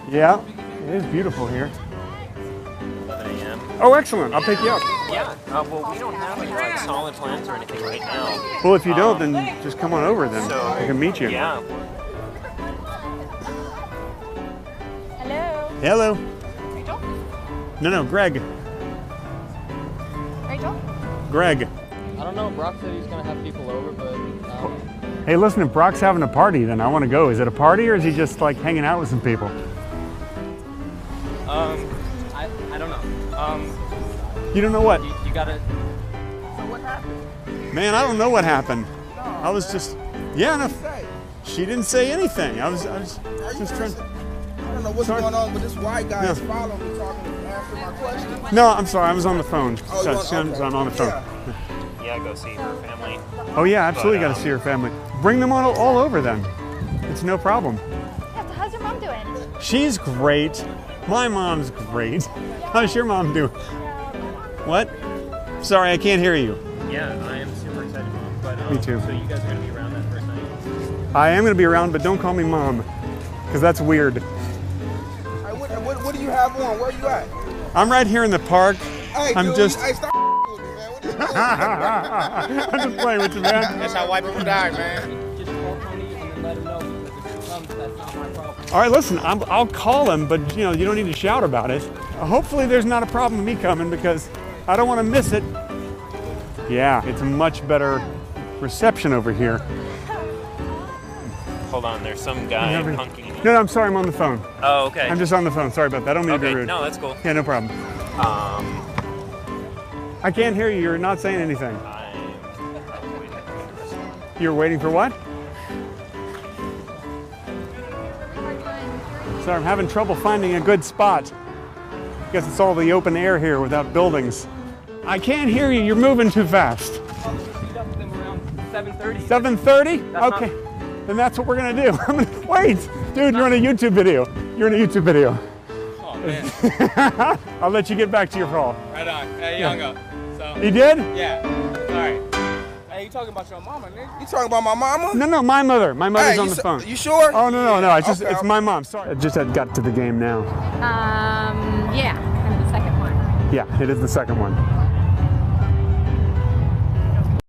Yeah, it is beautiful here. 11 a.m. Oh, excellent. I'll pick you up. Yeah. Well, we don't have any like solid plans or anything right now. Well, if you don't, then just come on over then. So I can meet you. Yeah. Hello. Hello. Rachel? No, Greg. Rachel? Greg. I don't know. Brock said he's gonna have people over, but Hey, listen, if Brock's having a party, then I want to go. Is it a party or is he just like hanging out with some people? I don't know. You don't know what? You gotta. So what happened? Man, I don't know what happened. No, I was man. just, yeah, no, Say, she didn't say anything. I was are you just trying. guys- I don't know what's Sorry. going on, but this white guy Yeah. is following me, talking, answering my question. No, I'm sorry. I was on the phone. Oh, So, you want- okay. I'm on the phone. Yeah. Yeah. Go see her family. Oh yeah, absolutely. But, Got to see her family. Bring them all over then. It's no problem. Yeah, so how's your mom doing? She's great. My mom's great. How's your mom doing? What? Sorry, I can't hear you. Yeah, I am super excited, Mom. But Me too. So you guys are gonna be around that first night? I am going to be around, but don't call me mom, because that's weird. Hey, what do you have on? Where you at? I'm right here in the park. Hey, I'm dude, just. hey, stop with me, man. What are you doing? I'm just playing with you, man. That's how white people die, man. Just call Tony and then let him know, because if he comes, that's not my problem. All right, listen, I'll call him, but you know, you don't need to shout about it. Hopefully there's not a problem with me coming because I don't want to miss it. Yeah, it's a much better reception over here. Hold on, there's some guy Never- honking. No, I'm sorry, I'm on the phone. Oh, okay. I'm just on the phone. Sorry about that. I don't mean to be Okay, rude. no, that's cool. Yeah, no problem. I can't hear you. You're not saying anything. I'm waiting for the You're waiting for what? Sorry, I'm having trouble finding a good spot. Guess it's all the open air here without buildings. I can't hear you. You're moving too fast. I'll meet up with them around 7:30. 7:30? That's Okay. Then that's what we're gonna do. Wait, dude, you're in a YouTube video. You're in a YouTube video. Oh man, I'll let you get back to your call. right on. Hey, you hung up. So You did? yeah, all right. Hey, you talking about your mama, nigga? You talking about my mama? No, my mother. My mother's Hey, on you the su- phone. You sure? Oh no. It's just Okay, it's my mom. Sorry. I just had got to the game now. Yeah, kind of the second one. Yeah, it is the second one.